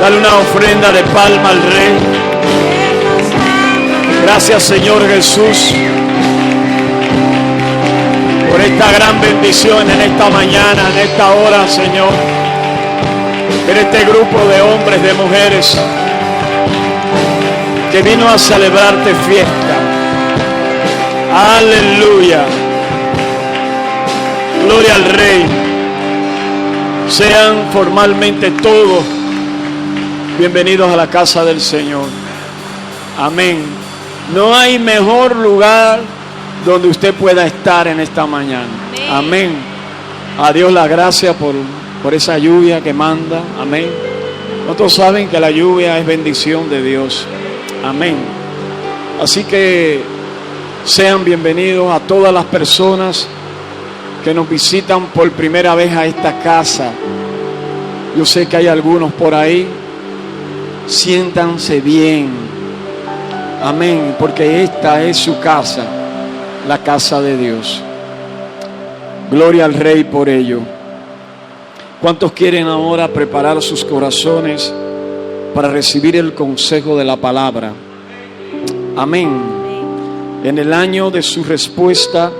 Dale una ofrenda de palma al Rey. Gracias, Señor Jesús, por esta gran bendición en esta mañana, en esta hora, Señor. En este grupo de hombres, de mujeres que vino a celebrarte fiesta. Aleluya. Gloria al Rey. Sean formalmente todos bienvenidos a la casa del Señor. Amén. No hay mejor lugar donde usted pueda estar en esta mañana. Amén. A Dios la gracia por esa lluvia que manda. Amén. Nosotros saben que la lluvia es bendición de Dios. Amén. Así que sean bienvenidos a todas las personas que nos visitan por primera vez a esta casa. Yo sé que hay algunos por ahí. Siéntanse bien. Amén. Porque esta es su casa, la casa de Dios. Gloria al Rey por ello. ¿Cuántos quieren ahora preparar sus corazones para recibir el consejo de la palabra? Amén. En el año de su respuesta,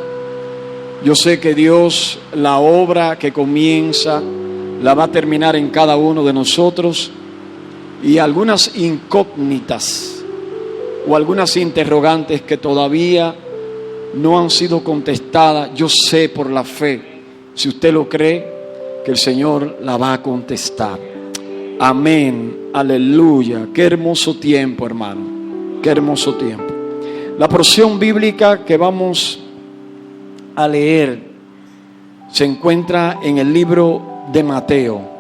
yo sé que Dios, la obra que comienza, la va a terminar en cada uno de nosotros. Y algunas incógnitas o algunas interrogantes que todavía no han sido contestadas, yo sé por la fe, si usted lo cree, que el Señor la va a contestar. Amén, aleluya. Qué hermoso tiempo, hermano, qué hermoso tiempo. La porción bíblica que vamos a leer se encuentra en el libro de Mateo.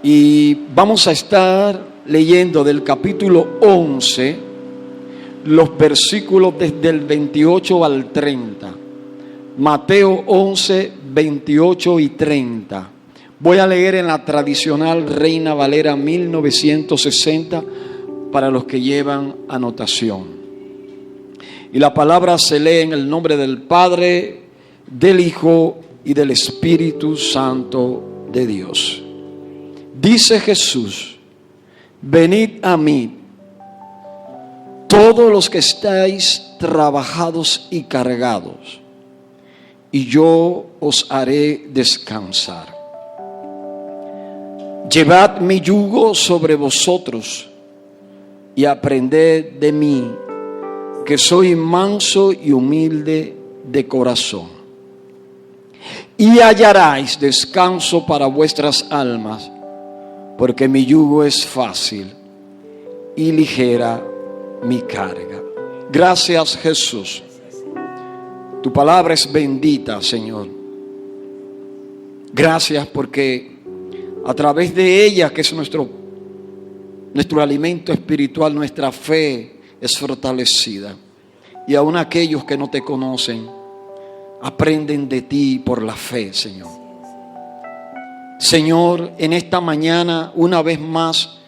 Y vamos a estar leyendo del capítulo 11, los versículos desde el 28 al 30. Mateo 11, 28 y 30. Voy a leer en la tradicional Reina Valera 1960 para los que llevan anotación. Y la palabra se lee en el nombre del Padre, del Hijo y del Espíritu Santo de Dios. Dice Jesús: venid a mí, todos los que estáis trabajados y cargados, y yo os haré descansar. Llevad mi yugo sobre vosotros y aprended de mí, que soy manso y humilde de corazón, y hallaréis descanso para vuestras almas, porque mi yugo es fácil y ligera mi carga. Gracias, Jesús. Tu palabra es bendita, Señor. Gracias porque a través de ella, que es nuestro alimento espiritual, nuestra fe es fortalecida. Y aún aquellos que no te conocen aprenden de ti por la fe, Señor. Señor, en esta mañana, una vez más,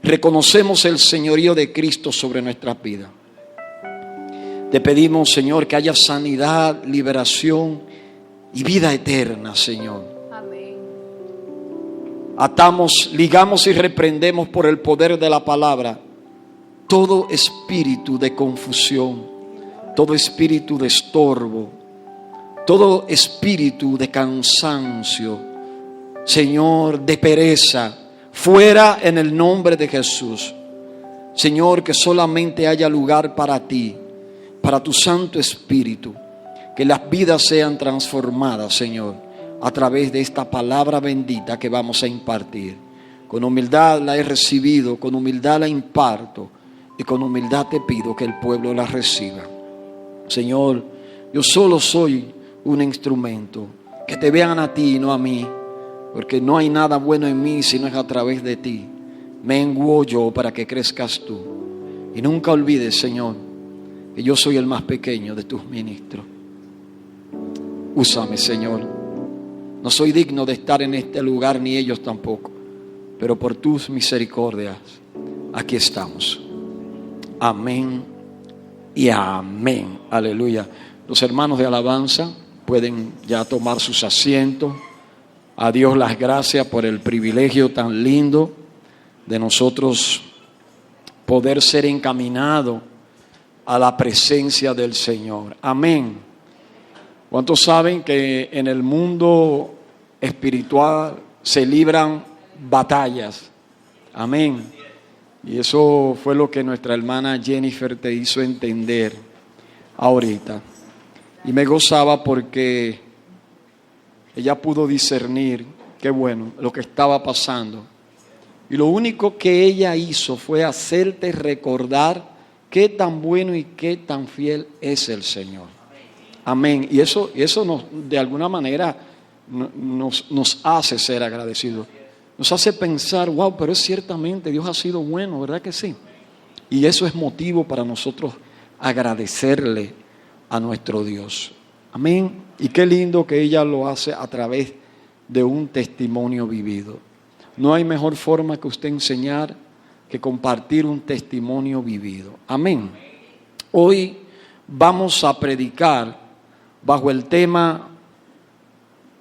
reconocemos el señorío de Cristo sobre nuestra vida. Te pedimos, Señor, que haya sanidad, liberación y vida eterna, Señor. Amén. Atamos, ligamos y reprendemos por el poder de la palabra todo espíritu de confusión, todo espíritu de estorbo, todo espíritu de cansancio, Señor, de pereza, fuera en el nombre de Jesús. Señor, que solamente haya lugar para ti, para tu Santo Espíritu, que las vidas sean transformadas, Señor, a través de esta palabra bendita que vamos a impartir. Con humildad la he recibido, con humildad la imparto y con humildad te pido que el pueblo la reciba. Señor, yo solo soy un instrumento, que te vean a ti y no a mí. Porque no hay nada bueno en mí si no es a través de ti. Menguo yo para que crezcas tú. Y nunca olvides, Señor, que yo soy el más pequeño de tus ministros. Úsame, Señor. No soy digno de estar en este lugar, ni ellos tampoco. Pero por tus misericordias, aquí estamos. Amén y amén. Aleluya. Los hermanos de alabanza pueden ya tomar sus asientos. a Dios las gracias por el privilegio tan lindo de nosotros poder ser encaminados a la presencia del Señor. Amén. ¿Cuántos saben que en el mundo espiritual se libran batallas? Amén. Y eso fue lo que nuestra hermana Jennifer te hizo entender ahorita. Y me gozaba porque ella pudo discernir, qué bueno, lo que estaba pasando. Y lo único que ella hizo fue hacerte recordar qué tan bueno y qué tan fiel es el Señor. Amén. Y eso nos, de alguna manera nos hace ser agradecidos. Nos hace pensar, wow, pero es ciertamente Dios ha sido bueno, ¿verdad que sí? Y eso es motivo para nosotros agradecerle a nuestro Dios. Amén. Y qué lindo que ella lo hace a través de un testimonio vivido. No hay mejor forma que usted enseñar que compartir un testimonio vivido. Amén. Hoy vamos a predicar bajo el tema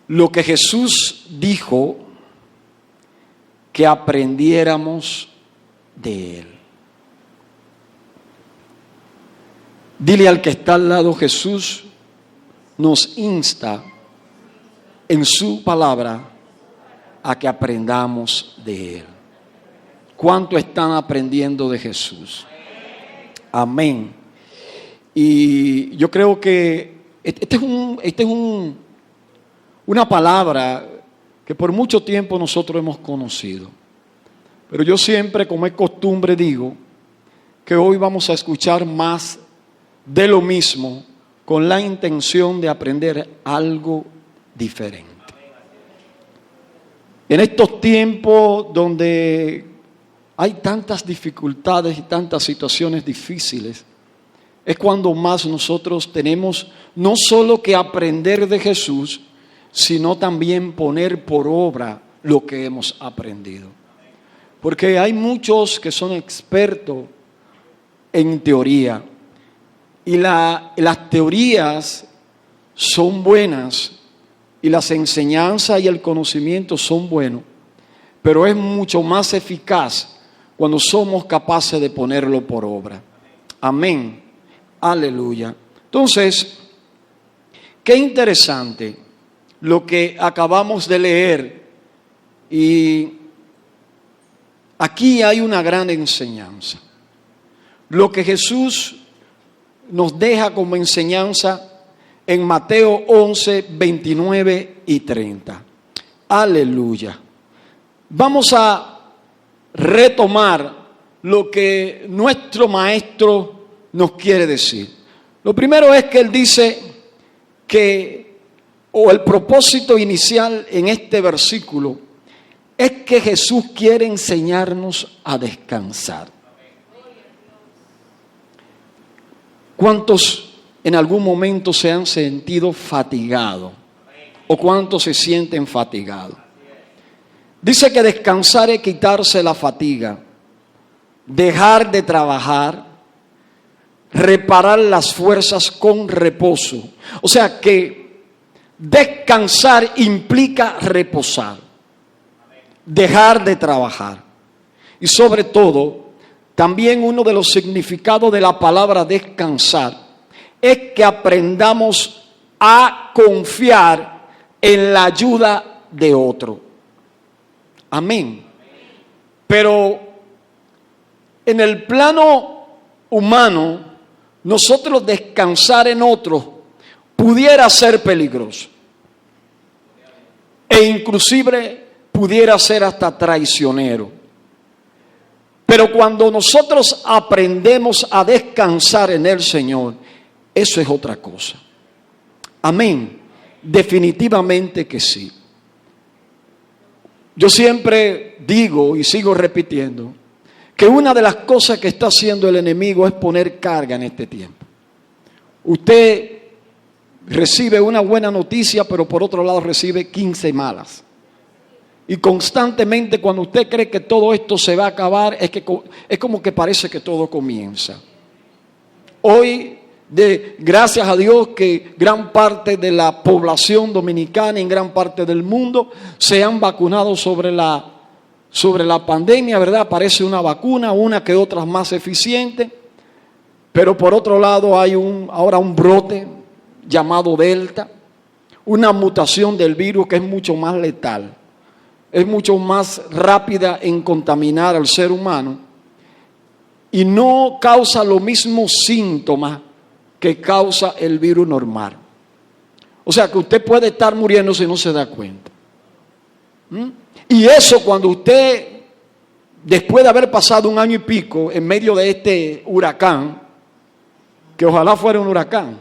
lo que Jesús dijo que aprendiéramos de Él. Dile al que está al lado, Jesús nos insta en su palabra a que aprendamos de Él. ¿Cuánto están aprendiendo de Jesús? Amén. Y yo creo que una palabra que por mucho tiempo nosotros hemos conocido. Pero yo siempre, como es costumbre, digo que hoy vamos a escuchar más de lo mismo con la intención de aprender algo diferente. En estos tiempos donde hay tantas dificultades y tantas situaciones difíciles, es cuando más nosotros tenemos no solo que aprender de Jesús, sino también poner por obra lo que hemos aprendido. Porque hay muchos que son expertos en teoría, y las teorías son buenas, y las enseñanzas y el conocimiento son buenos, pero es mucho más eficaz cuando somos capaces de ponerlo por obra. Amén. Aleluya. Entonces, qué interesante lo que acabamos de leer, y aquí hay una gran enseñanza. Lo que Jesús nos deja como enseñanza en Mateo 11, 29 y 30. Aleluya. Vamos a retomar lo que nuestro maestro nos quiere decir. Lo primero es que él dice que, o el propósito inicial en este versículo, es que Jesús quiere enseñarnos a descansar. ¿Cuántos en algún momento se han sentido fatigados? ¿O cuántos se sienten fatigados? Dice que descansar es quitarse la fatiga, dejar de trabajar, reparar las fuerzas con reposo. O sea que descansar implica reposar, dejar de trabajar. Y sobre todo, también uno de los significados de la palabra descansar es que aprendamos a confiar en la ayuda de otro. Amén. Pero en el plano humano, nosotros descansar en otros pudiera ser peligroso. E inclusive pudiera ser hasta traicionero. Pero cuando nosotros aprendemos a descansar en el Señor, eso es otra cosa. Amén. Definitivamente que sí. Yo siempre digo y sigo repitiendo que una de las cosas que está haciendo el enemigo es poner carga en este tiempo. Usted recibe una buena noticia, pero por otro lado recibe 15 malas. Y constantemente cuando usted cree que todo esto se va a acabar, es como que parece que todo comienza. Hoy Gracias a Dios que gran parte de la población dominicana y en gran parte del mundo se han vacunado sobre la pandemia, ¿verdad? Aparece una vacuna, una que otras más eficiente, pero por otro lado hay ahora un brote llamado Delta, una mutación del virus que es mucho más letal, es mucho más rápida en contaminar al ser humano y no causa los mismos síntomas que causa el virus normal. O sea que usted puede estar muriendo si no se da cuenta. Y eso cuando usted, después de haber pasado 1 año y pico en medio de este huracán, que ojalá fuera un huracán,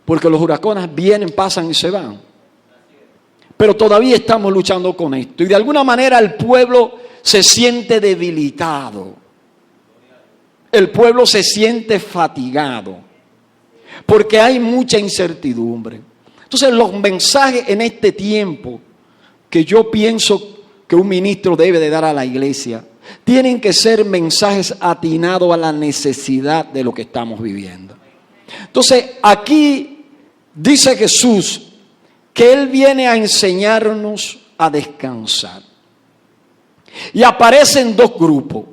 porque los huracanes vienen, pasan y se van. Pero todavía estamos luchando con esto. Y de alguna manera el pueblo se siente debilitado. El pueblo se siente fatigado. Porque hay mucha incertidumbre. Entonces los mensajes en este tiempo que yo pienso que un ministro debe de dar a la iglesia tienen que ser mensajes atinados a la necesidad de lo que estamos viviendo. Entonces aquí dice Jesús que Él viene a enseñarnos a descansar. Y aparecen 2 grupos.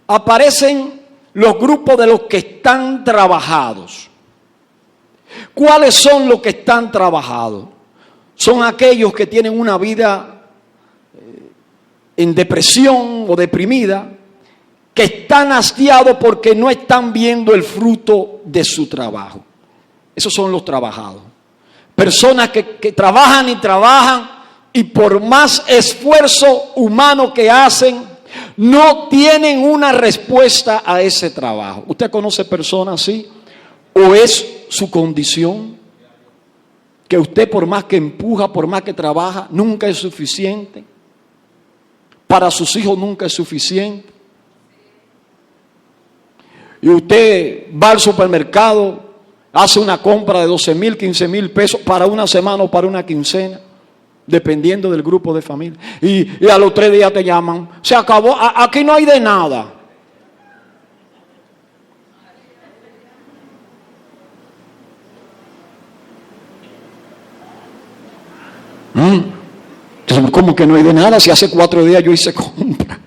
Aparecen los grupos de los que están trabajados. ¿Cuáles son los que están trabajados? Son aquellos que tienen una vida en depresión o deprimida, que están hastiados porque no están viendo el fruto de su trabajo. Esos son los trabajados. Personas que trabajan y trabajan y por más esfuerzo humano que hacen, no tienen una respuesta a ese trabajo. ¿Usted conoce personas así? ¿O es su condición? Que usted por más que empuja, por más que trabaja, nunca es suficiente. Para sus hijos nunca es suficiente. Y usted va al supermercado, hace una compra de 12,000, 15,000 pesos para una semana o para una quincena, dependiendo del grupo de familia. Y a los 3 días te llaman, se acabó, aquí no hay de nada. Entonces, ¿cómo que no hay de nada? Si hace 4 días yo hice compra.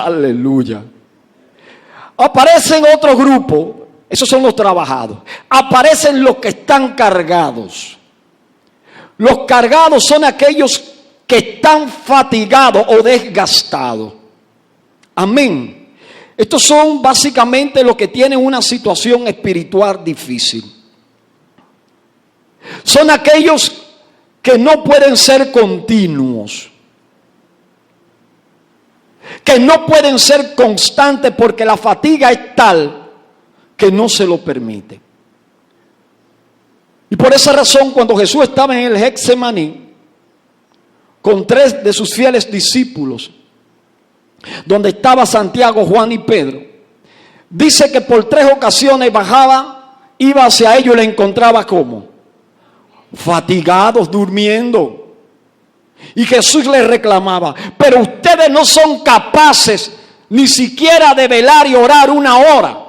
Aleluya. Aparecen otros grupos, esos son los trabajados. Aparecen los que están cargados. Los cargados son aquellos que están fatigados o desgastados. Amén. Estos son básicamente los que tienen una situación espiritual difícil. Son aquellos que no pueden ser continuos, que no pueden ser constantes porque la fatiga es tal que no se lo permite. Y por esa razón, cuando Jesús estaba en el Getsemaní con 3 de sus fieles discípulos, donde estaba Santiago, Juan y Pedro, dice que por 3 ocasiones bajaba, iba hacia ellos y le encontraba como fatigados, durmiendo. Y Jesús les reclamaba, pero ustedes no son capaces ni siquiera de velar y orar 1 hora.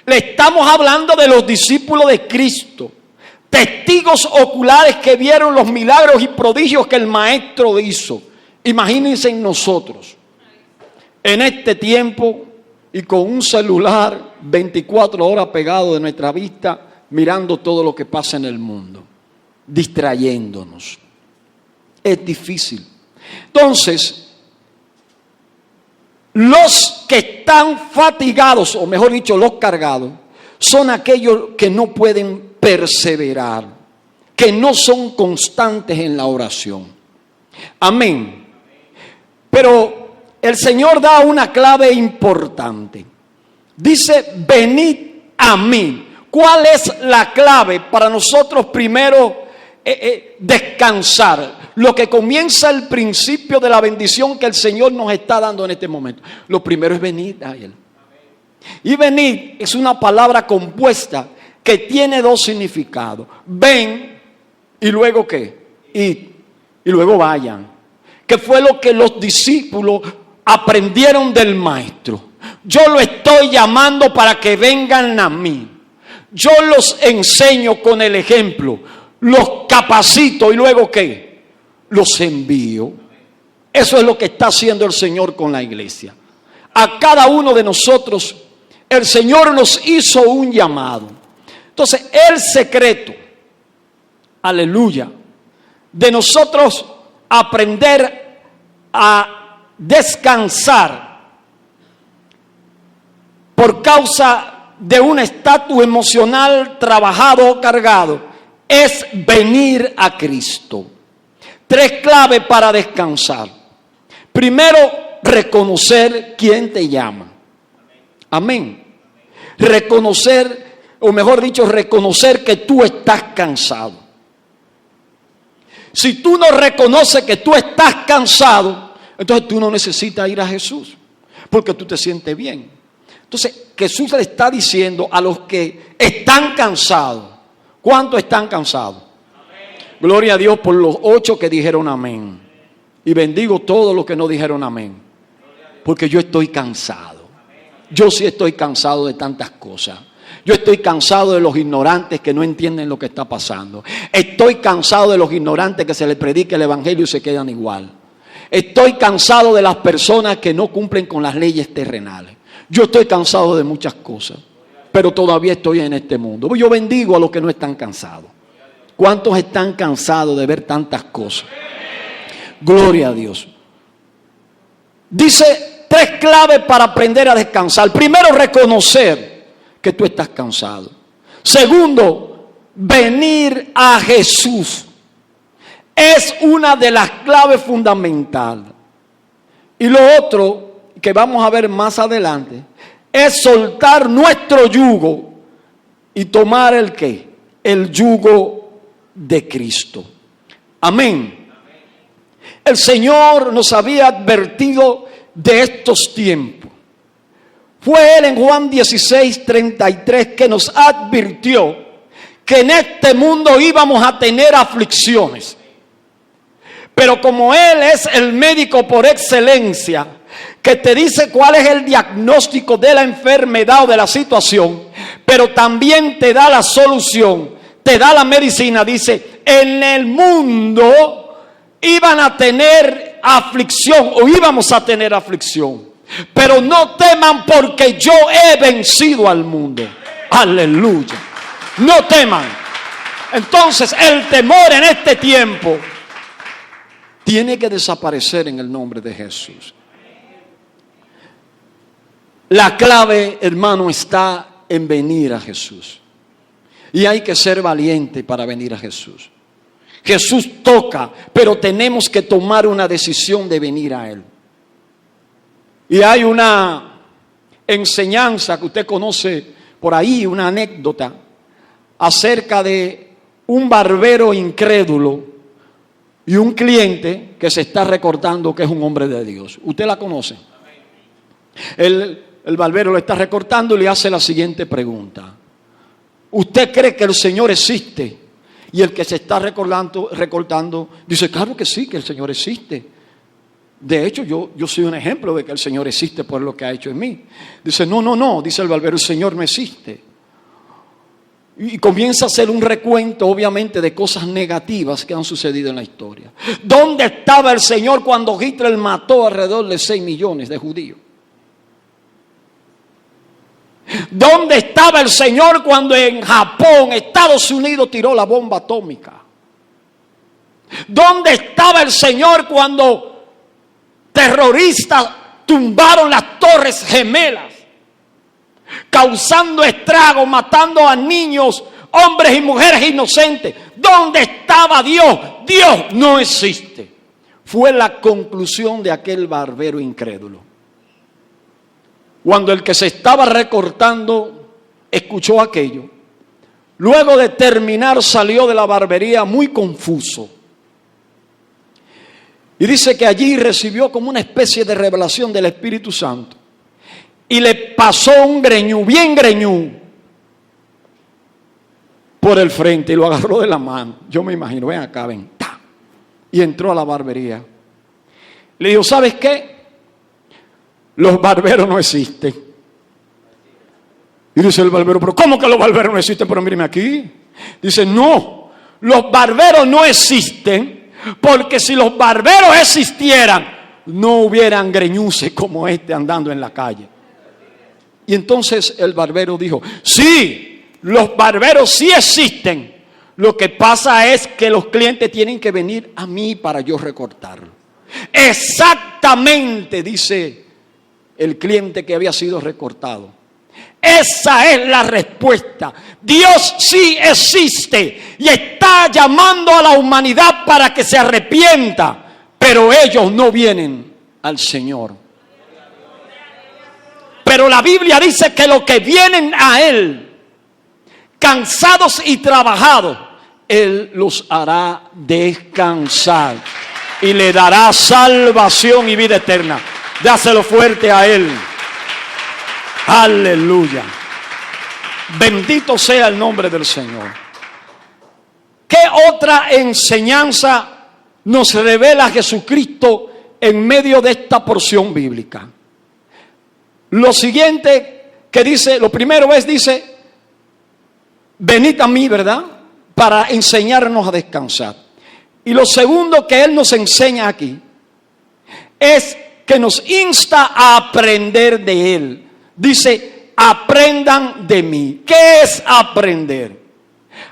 Le estamos hablando de los discípulos de Cristo, testigos oculares que vieron los milagros y prodigios que el Maestro hizo. Imagínense en nosotros, en este tiempo y con un celular 24 horas pegado de nuestra vista, mirando todo lo que pasa en el mundo, distrayéndonos. Es difícil. Entonces, los que están fatigados, o mejor dicho, los cargados, son aquellos que no pueden perseverar, que no son constantes en la oración. Amén. Pero el Señor da una clave importante. Dice, venid a mí. ¿Cuál es la clave para nosotros primero descansar? Lo que comienza el principio de la bendición que el Señor nos está dando en este momento. Lo primero es venir a Él. Y venir es una palabra compuesta que tiene 2 significados. Ven y luego ¿qué? Id. Y luego vayan. Que fue lo que los discípulos aprendieron del Maestro. Yo lo estoy llamando para que vengan a mí. Yo los enseño con el ejemplo, los capacito y luego ¿qué? Los envío. Eso es lo que está haciendo el Señor con la iglesia. A cada uno de nosotros, el Señor nos hizo un llamado. Entonces, el secreto, aleluya, de nosotros aprender a descansar por causa de un estatus emocional trabajado o cargado, es venir a Cristo. 3 claves para descansar. Primero, reconocer quién te llama. Amén. Reconocer, o mejor dicho, reconocer que tú estás cansado. Si tú no reconoces que tú estás cansado, entonces tú no necesitas ir a Jesús, porque tú te sientes bien. Entonces, Jesús le está diciendo a los que están cansados. ¿Cuántos están cansados? Amén. Gloria a Dios por los 8 que dijeron amén. Y bendigo todos los que no dijeron amén. Porque yo estoy cansado. Yo sí estoy cansado de tantas cosas. Yo estoy cansado de los ignorantes que no entienden lo que está pasando. Estoy cansado de los ignorantes que se les predica el evangelio y se quedan igual. Estoy cansado de las personas que no cumplen con las leyes terrenales. Yo estoy cansado de muchas cosas, pero todavía estoy en este mundo. Yo bendigo a los que no están cansados. ¿Cuántos están cansados de ver tantas cosas? Gloria a Dios. Dice 3 claves para aprender a descansar. Primero, reconocer que tú estás cansado. Segundo, venir a Jesús. Es una de las claves fundamentales. Y lo otro que vamos a ver más adelante es soltar nuestro yugo y tomar el ¿qué? El yugo de Cristo. Amén. El Señor nos había advertido de estos tiempos. Fue Él en Juan 16:33 que nos advirtió que en este mundo íbamos a tener aflicciones. Pero como Él es el médico por excelencia, que te dice cuál es el diagnóstico de la enfermedad o de la situación, pero también te da la solución, te da la medicina. Dice, en el mundo iban a tener aflicción o íbamos a tener aflicción, pero no teman porque yo he vencido al mundo. Aleluya. No teman. Entonces el temor en este tiempo tiene que desaparecer en el nombre de Jesús. La clave, hermano, está en venir a Jesús. Y hay que ser valiente para venir a Jesús. Jesús toca, pero tenemos que tomar una decisión de venir a Él. Y hay una enseñanza que usted conoce por ahí, una anécdota acerca de un barbero incrédulo y un cliente que se está recortando que es un hombre de Dios. ¿Usted la conoce? El barbero le está recortando y le hace la siguiente pregunta. ¿Usted cree que el Señor existe? Y el que se está recortando dice, claro que sí, que el Señor existe. De hecho, yo soy un ejemplo de que el Señor existe por lo que ha hecho en mí. Dice, no, dice el barbero, el Señor no existe. Y comienza a hacer un recuento, obviamente, de cosas negativas que han sucedido en la historia. ¿Dónde estaba el Señor cuando Hitler mató alrededor de 6 millones de judíos? ¿Dónde estaba el Señor cuando en Japón, Estados Unidos tiró la bomba atómica? ¿Dónde estaba el Señor cuando terroristas tumbaron las Torres Gemelas, causando estragos, matando a niños, hombres y mujeres inocentes? ¿Dónde estaba Dios? Dios no existe. Fue la conclusión de aquel barbero incrédulo. Cuando el que se estaba recortando escuchó aquello, luego de terminar salió de la barbería muy confuso. Y dice que allí recibió como una especie de revelación del Espíritu Santo. Y le pasó un greñú, bien greñú, por el frente y lo agarró de la mano. Yo me imagino, ven acá, ven. ¡Ta! Y entró a la barbería. Le dijo, ¿sabes qué? Los barberos no existen. Y dice el barbero, pero ¿cómo que los barberos no existen? Pero míreme aquí. Dice, no, los barberos no existen, porque si los barberos existieran, no hubieran greñuces como este andando en la calle. Y entonces el barbero dijo, sí, los barberos sí existen. Lo que pasa es que los clientes tienen que venir a mí para yo recortarlo. Exactamente, dice el cliente que había sido recortado. Esa es la respuesta. Dios sí existe y está llamando a la humanidad para que se arrepienta, pero ellos no vienen al Señor. Pero la Biblia dice que los que vienen a Él, cansados y trabajados, Él los hará descansar y le dará salvación y vida eterna. Dáselo fuerte a Él. Aleluya. Bendito sea el nombre del Señor. ¿Qué otra enseñanza nos revela Jesucristo en medio de esta porción bíblica? Lo siguiente que dice, lo primero es, dice, venid a mí, ¿verdad? Para enseñarnos a descansar. Y lo segundo que Él nos enseña aquí es que nos insta a aprender de Él. Dice, aprendan de mí. ¿Qué es aprender?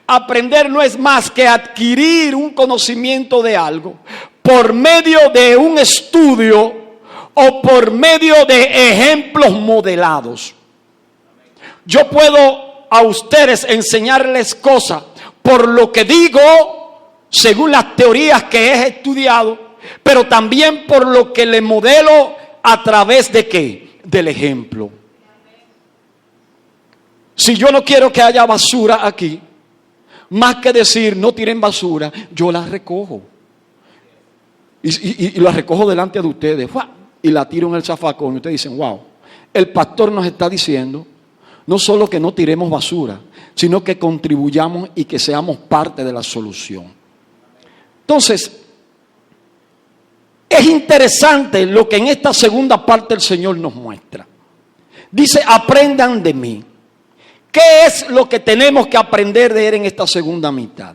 Aprender no es más que adquirir un conocimiento de algo por medio de un estudio o por medio de ejemplos modelados. Yo puedo a ustedes enseñarles cosas por lo que digo, según las teorías que he estudiado, pero también por lo que le modelo a través de ¿qué? Del ejemplo. Si yo no quiero que haya basura aquí, más que decir no tiren basura, yo la recojo. Y la recojo delante de ustedes. ¡Fua! Y la tiro en el zafacón. Y ustedes dicen, wow, el pastor nos está diciendo no solo que no tiremos basura, sino que contribuyamos y que seamos parte de la solución. Entonces, es interesante lo que en esta segunda parte el Señor nos muestra. Dice, aprendan de mí. ¿Qué es lo que tenemos que aprender de Él en esta segunda mitad?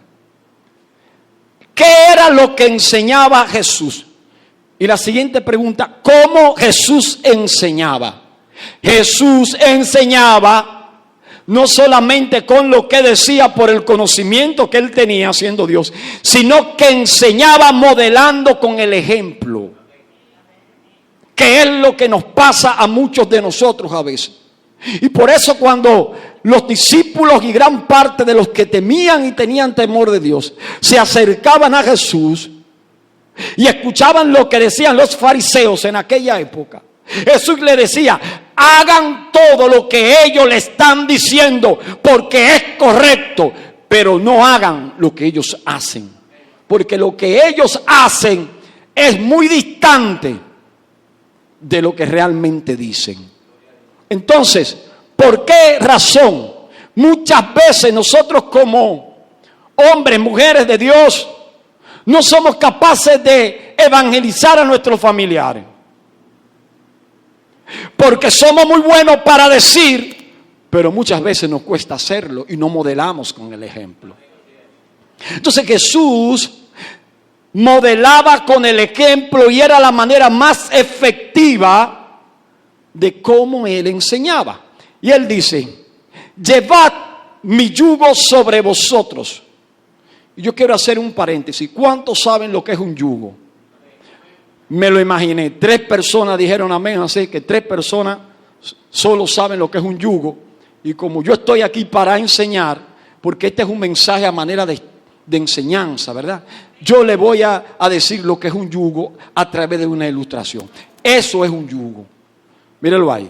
¿Qué era lo que enseñaba Jesús? Y la siguiente pregunta, ¿cómo Jesús enseñaba? Jesús enseñaba no solamente con lo que decía por el conocimiento que Él tenía siendo Dios, sino que enseñaba modelando con el ejemplo. Que es lo que nos pasa a muchos de nosotros a veces. Y por eso cuando los discípulos y gran parte de los que temían y tenían temor de Dios se acercaban a Jesús y escuchaban lo que decían los fariseos en aquella época, Jesús le decía, hagan todo lo que ellos le están diciendo porque es correcto, pero no hagan lo que ellos hacen, porque lo que ellos hacen es muy distante de lo que realmente dicen. Entonces, ¿por qué razón? Muchas veces nosotros como hombres, mujeres de Dios, no somos capaces de evangelizar a nuestros familiares. Porque somos muy buenos para decir, pero muchas veces nos cuesta hacerlo y no modelamos con el ejemplo. Entonces Jesús modelaba con el ejemplo y era la manera más efectiva de cómo Él enseñaba. Y Él dice, llevad mi yugo sobre vosotros. Y yo quiero hacer un paréntesis. ¿Cuántos saben lo que es un yugo? Me lo imaginé. 3 personas dijeron amén, así que 3 personas solo saben lo que es un yugo. Y como yo estoy aquí para enseñar, porque este es un mensaje a manera de enseñanza, ¿verdad? Yo le voy a decir lo que es un yugo a través de una ilustración. Eso es un yugo. Míralo ahí.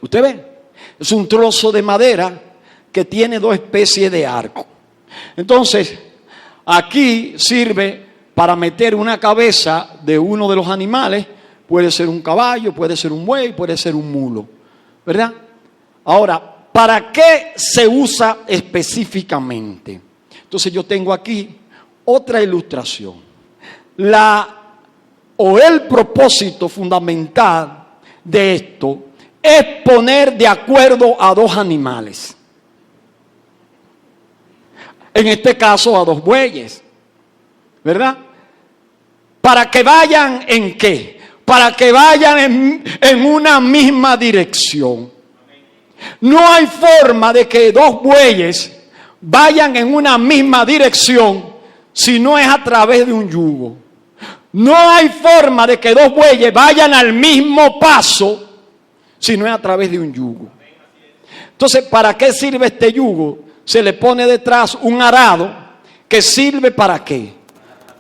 ¿Usted ve? Es un trozo de madera que tiene 2 especies de arco. Entonces, aquí sirve para meter una cabeza de uno de los animales. Puede ser un caballo, puede ser un buey, puede ser un mulo, ¿verdad? Ahora, ¿para qué se usa específicamente? Entonces yo tengo aquí otra ilustración. El propósito fundamental de esto es poner de acuerdo a dos animales. En este caso a dos bueyes, ¿verdad? Para que vayan ¿en qué? Para que vayan en una misma dirección. No hay forma de que dos bueyes vayan en una misma dirección si no es a través de un yugo. No hay forma de que dos bueyes vayan al mismo paso si no es a través de un yugo. Entonces, ¿para qué sirve este yugo? Se le pone detrás un arado que sirve ¿para qué?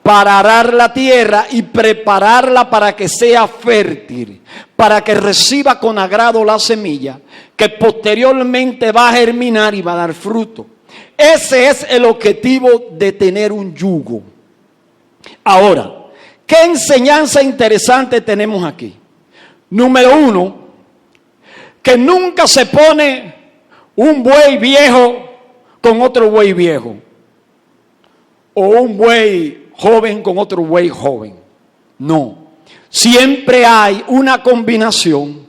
Para arar la tierra y prepararla para que sea fértil, para que reciba con agrado la semilla, que posteriormente va a germinar y va a dar fruto. Ese es el objetivo de tener un yugo. Ahora, ¿qué enseñanza interesante tenemos aquí? Número uno, que nunca se pone un buey viejo con otro buey viejo, o un buey joven con otro buey joven. No, siempre hay una combinación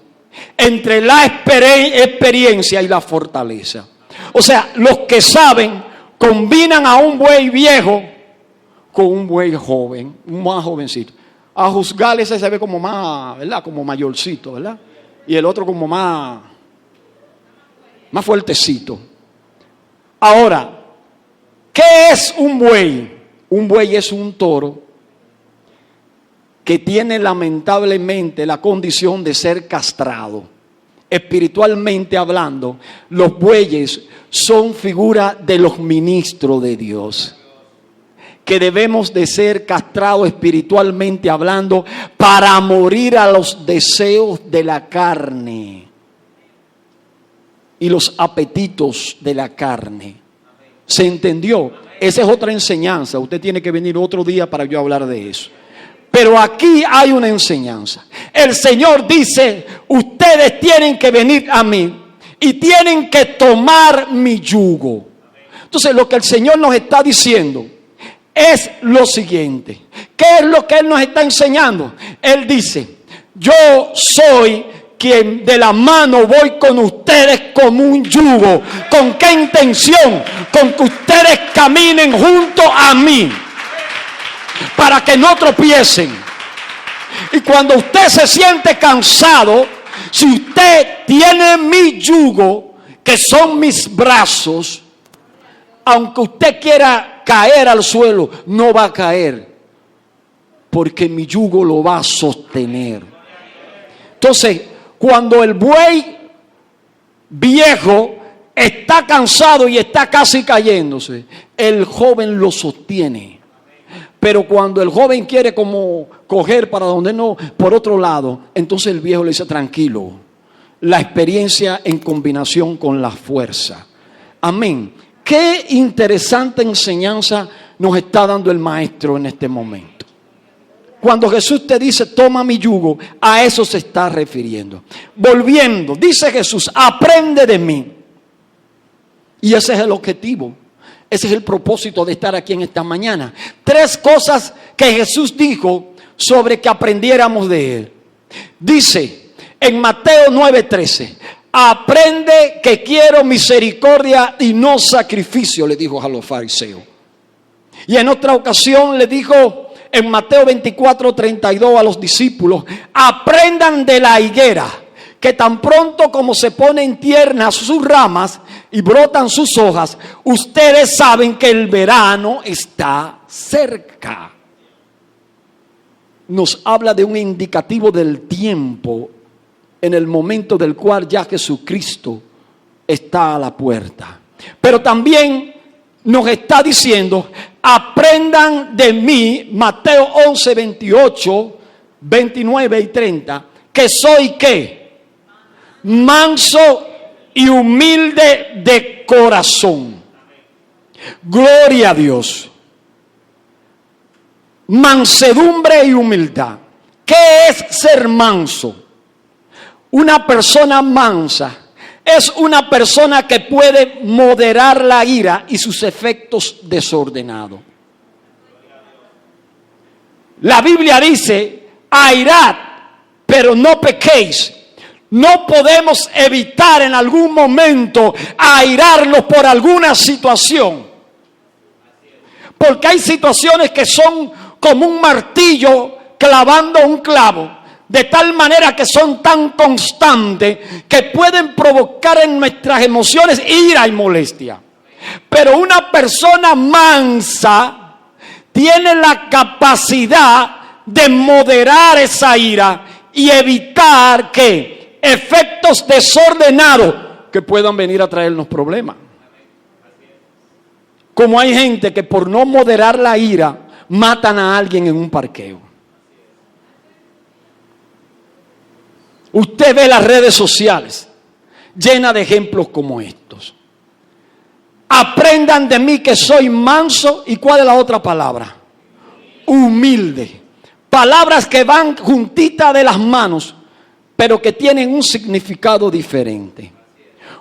entre la experiencia y la fortaleza. O sea, los que saben combinan a un buey viejo con un buey joven, más jovencito. A juzgar ese se ve como más, ¿verdad? Como mayorcito, ¿verdad? Y el otro como más fuertecito. Ahora, ¿qué es un buey? Un buey es un toro que tiene lamentablemente la condición de ser castrado. Espiritualmente hablando, los bueyes son figura de los ministros de Dios, que debemos de ser castrados espiritualmente hablando para morir a los deseos de la carne y los apetitos de la carne. ¿Se entendió? Esa es otra enseñanza. Usted tiene que venir otro día para yo hablar de eso. Pero aquí hay una enseñanza. El Señor dice, ustedes tienen que venir a mí y tienen que tomar mi yugo. Entonces lo que el Señor nos está diciendo es lo siguiente. ¿Qué es lo que Él nos está enseñando? Él dice, yo soy quien de la mano voy con ustedes como un yugo. ¿Con qué intención? Con que ustedes caminen junto a mí, para que no tropiecen. Y cuando usted se siente cansado, si usted tiene mi yugo, que son mis brazos, aunque usted quiera caer al suelo, no va a caer, porque mi yugo lo va a sostener. Entonces, cuando el buey viejo está cansado y está casi cayéndose, el joven lo sostiene. Pero cuando el joven quiere como coger para donde no, por otro lado, entonces el viejo le dice, tranquilo. La experiencia en combinación con la fuerza. Amén. Qué interesante enseñanza nos está dando el maestro en este momento. Cuando Jesús te dice, toma mi yugo, a eso se está refiriendo. Volviendo, dice Jesús, aprende de mí. Y ese es el objetivo. Ese es el propósito de estar aquí en esta mañana. 3 cosas que Jesús dijo sobre que aprendiéramos de Él. Dice en Mateo 9:13, aprende que quiero misericordia y no sacrificio, le dijo a los fariseos. Y en otra ocasión le dijo en Mateo 24:32 a los discípulos, aprendan de la higuera, que tan pronto como se ponen tiernas sus ramas y brotan sus hojas, ustedes saben que el verano está cerca. Nos habla de un indicativo del tiempo en el momento del cual ya Jesucristo está a la puerta. Pero también nos está diciendo, aprendan de mí, Mateo 11:28, 29 y 30, que soy ¿qué? Manso y humilde de corazón. Gloria a Dios. Mansedumbre y humildad. ¿Qué es ser manso? Una persona mansa es una persona que puede moderar la ira y sus efectos desordenados. La Biblia dice, airad, pero no pequéis. no podemos evitar en algún momento airarnos por alguna situación. Porque hay situaciones que son como un martillo clavando un clavo, de tal manera que son tan constantes que pueden provocar en nuestras emociones ira y molestia. Pero una persona mansa tiene la capacidad de moderar esa ira y evitar que efectos desordenados que puedan venir a traernos problemas. Como hay gente que por no moderar la ira matan a alguien en un parqueo. Usted ve las redes sociales llenas de ejemplos como estos. Aprendan de mí que soy manso. ¿Y cuál es la otra palabra? Humilde. Palabras que van juntitas de las manos, pero que tienen un significado diferente.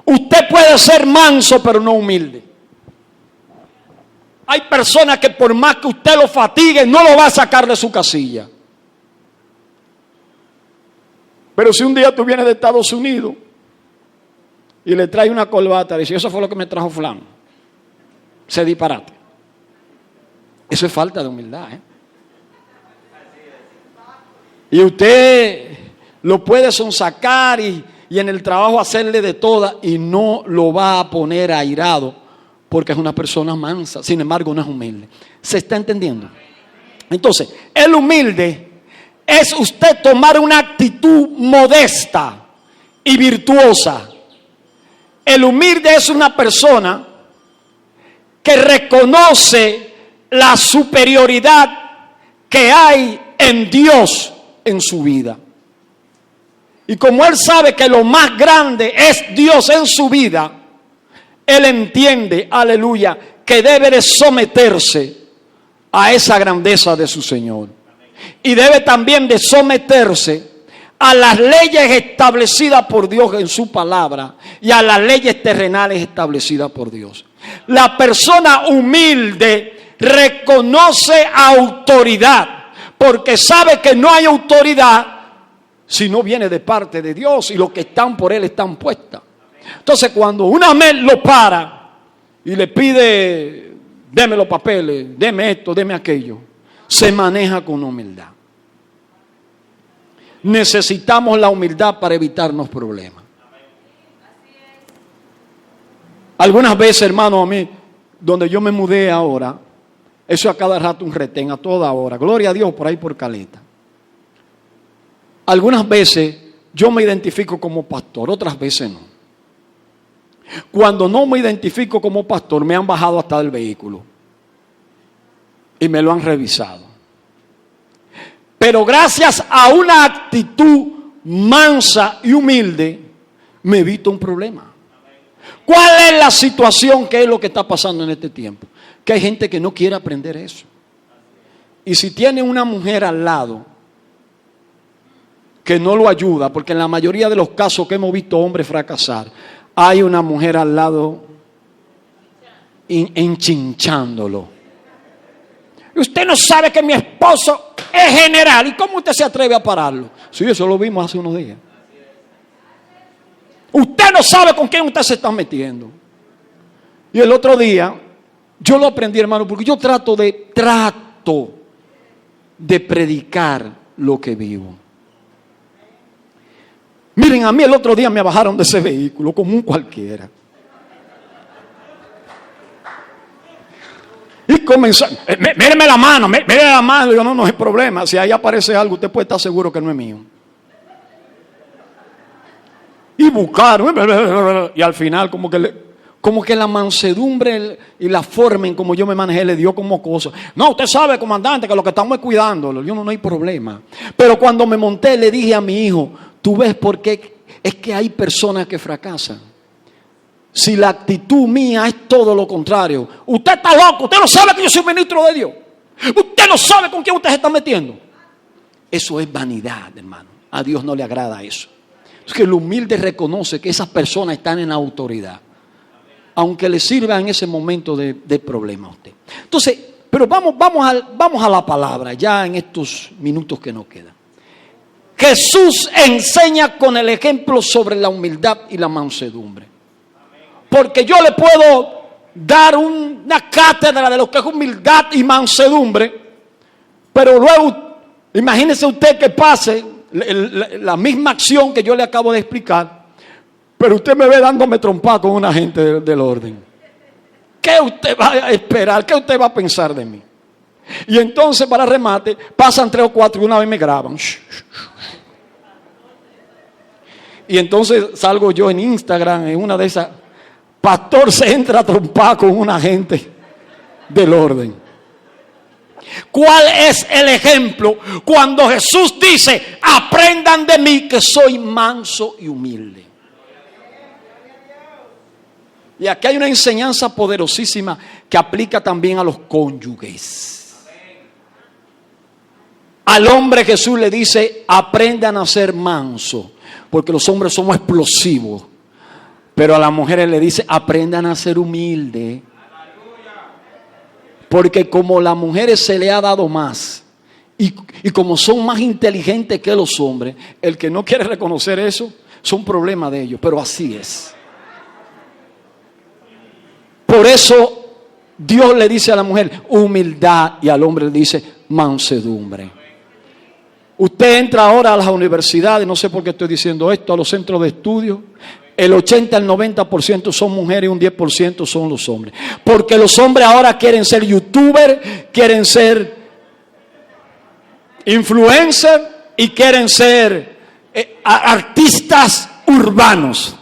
Usted puede ser manso, pero no humilde. Hay personas que por más que usted lo fatigue, no lo va a sacar de su casilla. Pero si un día tú vienes de Estados Unidos y le traes una corbata, dice, eso fue lo que me trajo fulano, se disparate. Eso es falta de humildad, ¿eh? Y usted lo puede sonsacar y en el trabajo hacerle de todas y no lo va a poner airado porque es una persona mansa. Sin embargo, no es humilde. ¿Se está entendiendo? Entonces, el humilde es usted tomar una actitud modesta y virtuosa. El humilde es una persona que reconoce la superioridad que hay en Dios en su vida. Y como él sabe que lo más grande es Dios en su vida, él entiende, aleluya, que debe de someterse a esa grandeza de su Señor. Y debe también de someterse a las leyes establecidas por Dios en su palabra y a las leyes terrenales establecidas por Dios. La persona humilde reconoce autoridad, porque sabe que no hay autoridad si no viene de parte de Dios y los que están por él están puestas. Entonces cuando una vez lo para y le pide, deme los papeles, deme esto, deme aquello, se maneja con humildad. Necesitamos la humildad para evitarnos problemas. Algunas veces, hermano, a mí, donde yo me mudé ahora, eso a cada rato un retén, a toda hora. Gloria a Dios por ahí por Caleta. Algunas veces yo me identifico como pastor, otras veces no. Cuando no me identifico como pastor, me han bajado hasta del vehículo y me lo han revisado. Pero gracias a una actitud mansa y humilde, me evito un problema. ¿Cuál es la situación? ¿Qué es lo que está pasando en este tiempo? Que hay gente que no quiere aprender eso. Y si tiene una mujer al lado que no lo ayuda, porque en la mayoría de los casos que hemos visto hombres fracasar, hay una mujer al lado enchinchándolo. Usted no sabe que mi esposo es general. ¿Y cómo usted se atreve a pararlo? Sí, eso lo vimos hace unos días. Usted no sabe con quién usted se está metiendo. Y el otro día, yo lo aprendí, hermano, porque yo trato de predicar lo que vivo. Miren, a mí el otro día me bajaron de ese vehículo como un cualquiera. Y comenzó, míreme la mano, míreme la mano. Digo, no hay problema. Si ahí aparece algo, usted puede estar seguro que no es mío. Y buscaron, y al final como que la mansedumbre y la forma en como yo me manejé le dio como cosa. No, usted sabe, comandante, que lo que estamos es cuidándolo. Yo no hay problema. Pero cuando me monté le dije a mi hijo, tú ves por qué es que hay personas que fracasan. Si la actitud mía es todo lo contrario. Usted está loco, usted no sabe que yo soy ministro de Dios. Usted no sabe con quién usted se está metiendo. Eso es vanidad, hermano. A Dios no le agrada eso. Es que el humilde reconoce que esas personas están en autoridad, aunque le sirva en ese momento de problema a usted. Entonces, pero vamos a la palabra ya en estos minutos que nos quedan. Jesús enseña con el ejemplo sobre la humildad y la mansedumbre. Porque yo le puedo dar una cátedra de lo que es humildad y mansedumbre, pero luego imagínese usted que pase la misma acción que yo le acabo de explicar, pero usted me ve dándome trompada con una gente del orden. ¿Qué usted va a esperar? ¿Qué usted va a pensar de mí? Y entonces, para remate, pasan 3 o 4 y una vez me graban. Y entonces salgo yo en Instagram, en una de esas: pastor se entra a trompar con una gente del orden. ¿Cuál es el ejemplo cuando Jesús dice: aprendan de mí que soy manso y humilde? Y aquí hay una enseñanza poderosísima que aplica también a los cónyuges. Al hombre Jesús le dice: aprendan a ser manso, porque los hombres somos explosivos. Pero a las mujeres le dice: aprendan a ser humildes. Porque como a las mujeres se le ha dado más, y como son más inteligentes que los hombres, el que no quiere reconocer eso es un problema de ellos, pero así es. Por eso Dios le dice a la mujer humildad y al hombre le dice mansedumbre. Usted entra ahora a las universidades, no sé por qué estoy diciendo esto, a los centros de estudio. El 80 al 90% son mujeres y un 10% son los hombres. Porque los hombres ahora quieren ser youtubers, quieren ser influencers y quieren ser artistas urbanos.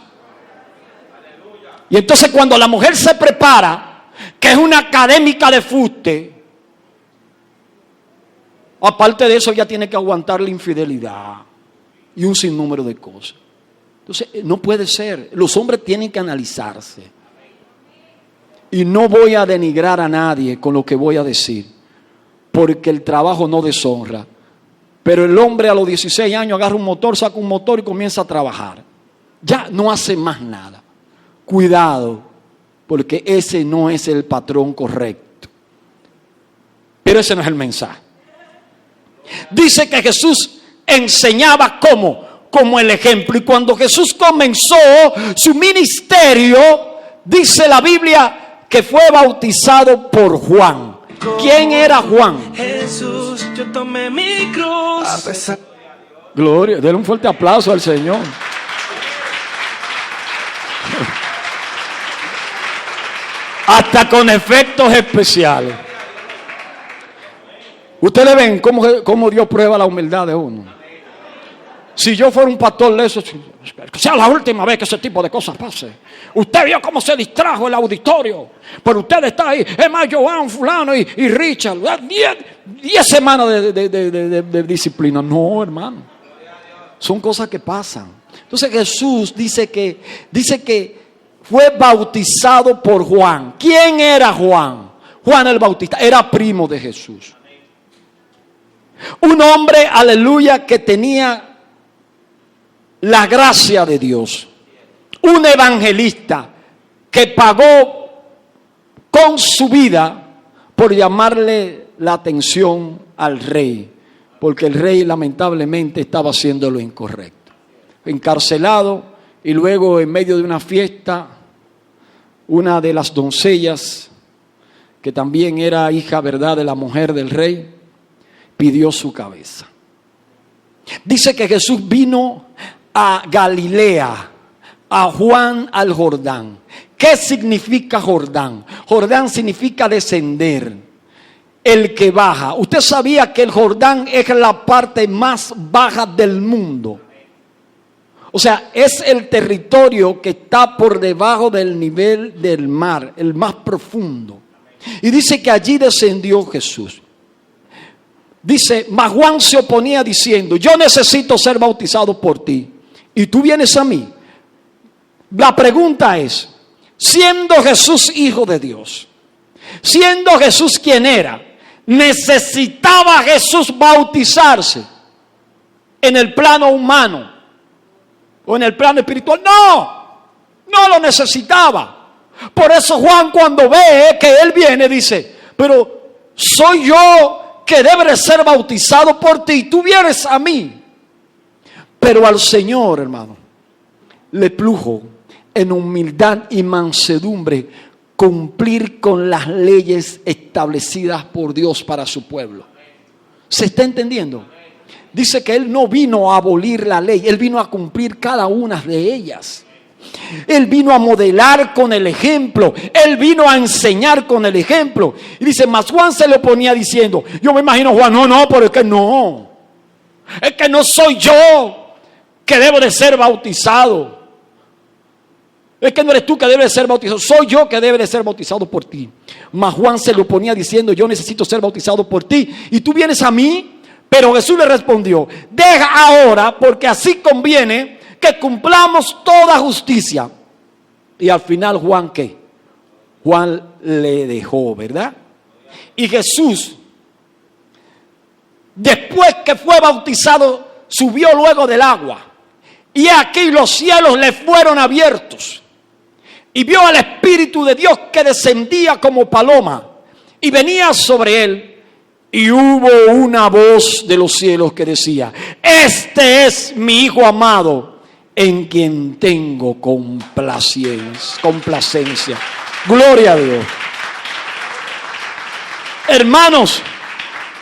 Y entonces cuando la mujer se prepara, que es una académica de fuste, aparte de eso ya tiene que aguantar la infidelidad y un sinnúmero de cosas. Entonces no puede ser. Los hombres tienen que analizarse. Y no voy a denigrar a nadie con lo que voy a decir, porque el trabajo no deshonra. Pero el hombre a los 16 años agarra un motor, saca un motor y comienza a trabajar. Ya no hace más nada. Cuidado, porque ese no es el patrón correcto. Pero ese no es el mensaje. Dice que Jesús enseñaba como el ejemplo. Y cuando Jesús comenzó su ministerio, dice la Biblia que fue bautizado por Juan. ¿Quién era Juan? Jesús, yo tomé mi cruz. Gloria, denle un fuerte aplauso al Señor. Hasta con efectos especiales. Ustedes ven cómo Dios prueba la humildad de uno. Si yo fuera un pastor de eso, que sea la última vez que ese tipo de cosas pase. Usted vio cómo se distrajo el auditorio, pero usted está ahí. Es más, Joan, fulano y Richard. 10 semanas de disciplina. No, hermano. Son cosas que pasan. Entonces Jesús dice que fue bautizado por Juan. ¿Quién era Juan? Juan el Bautista era primo de Jesús. Un hombre, aleluya, que tenía la gracia de Dios. Un evangelista que pagó con su vida por llamarle la atención al rey, porque el rey lamentablemente estaba haciendo lo incorrecto. Encarcelado, y luego en medio de una fiesta, una de las doncellas, que también era hija, ¿verdad?, de la mujer del rey, pidió su cabeza. Dice que Jesús vino a Galilea, a Juan al Jordán. ¿Qué significa Jordán? Jordán significa descender, el que baja. Usted sabía que el Jordán es la parte más baja del mundo. O sea, es el territorio que está por debajo del nivel del mar, el más profundo. Y dice que allí descendió Jesús. Dice, mas Juan se oponía diciendo: yo necesito ser bautizado por ti, y tú vienes a mí. La pregunta es, siendo Jesús hijo de Dios, siendo Jesús quien era, ¿necesitaba Jesús bautizarse en el plano humano o en el plano espiritual? No lo necesitaba. Por eso Juan, cuando ve que él viene, dice: pero soy yo que debe ser bautizado por ti, y tú vienes a mí. Pero al Señor, hermano, le plujo en humildad y mansedumbre cumplir con las leyes establecidas por Dios para su pueblo. ¿Se está entendiendo? Dice que Él no vino a abolir la ley, Él vino a cumplir cada una de ellas. Él vino a modelar con el ejemplo, Él vino a enseñar con el ejemplo. Y dice, mas Juan se le oponía diciendo, yo me imagino Juan, no, pero es que no soy yo que debo de ser bautizado. Es que no eres tú que debes de ser bautizado, soy yo que debe de ser bautizado por ti. Mas Juan se le oponía diciendo, yo necesito ser bautizado por ti y tú vienes a mí. Pero Jesús le respondió, deja ahora, porque así conviene que cumplamos toda justicia. Y al final Juan, ¿qué? Juan le dejó, ¿verdad? Y Jesús, después que fue bautizado, subió luego del agua. Y aquí los cielos le fueron abiertos. Y vio al Espíritu de Dios que descendía como paloma y venía sobre él. Y hubo una voz de los cielos que decía, este es mi Hijo amado, en quien tengo complacencia. Gloria a Dios. Hermanos,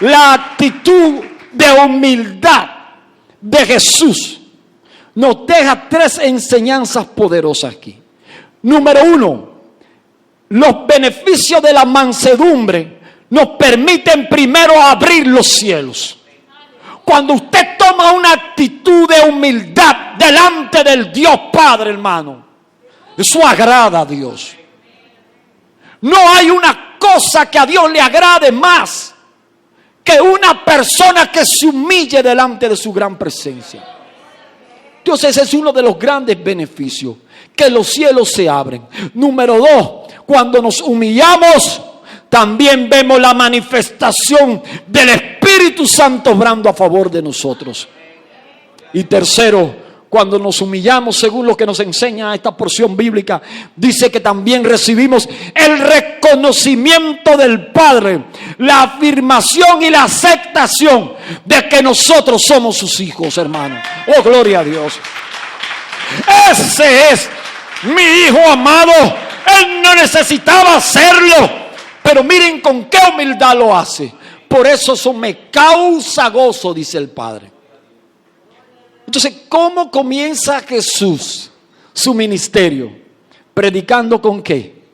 la actitud de humildad de Jesús nos deja 3 enseñanzas poderosas aquí. Número 1, los beneficios de la mansedumbre nos permiten primero abrir los cielos. Cuando usted toma una actitud de humildad delante del Dios Padre, hermano, eso agrada a Dios. No hay una cosa que a Dios le agrade más que una persona que se humille delante de su gran presencia. Entonces ese es uno de los grandes beneficios, que los cielos se abren. Número 2, cuando nos humillamos, también vemos la manifestación del Espíritu Santo obrando a favor de nosotros. Y tercero, cuando nos humillamos, según lo que nos enseña esta porción bíblica, dice que también recibimos el reconocimiento del Padre, la afirmación y la aceptación de que nosotros somos sus hijos, hermano. Oh, gloria a Dios. Ese es mi Hijo amado. Él no necesitaba hacerlo, pero miren con qué humildad lo hace. Por eso me causa gozo, dice el Padre. Entonces, ¿cómo comienza Jesús su ministerio? ¿Predicando con qué?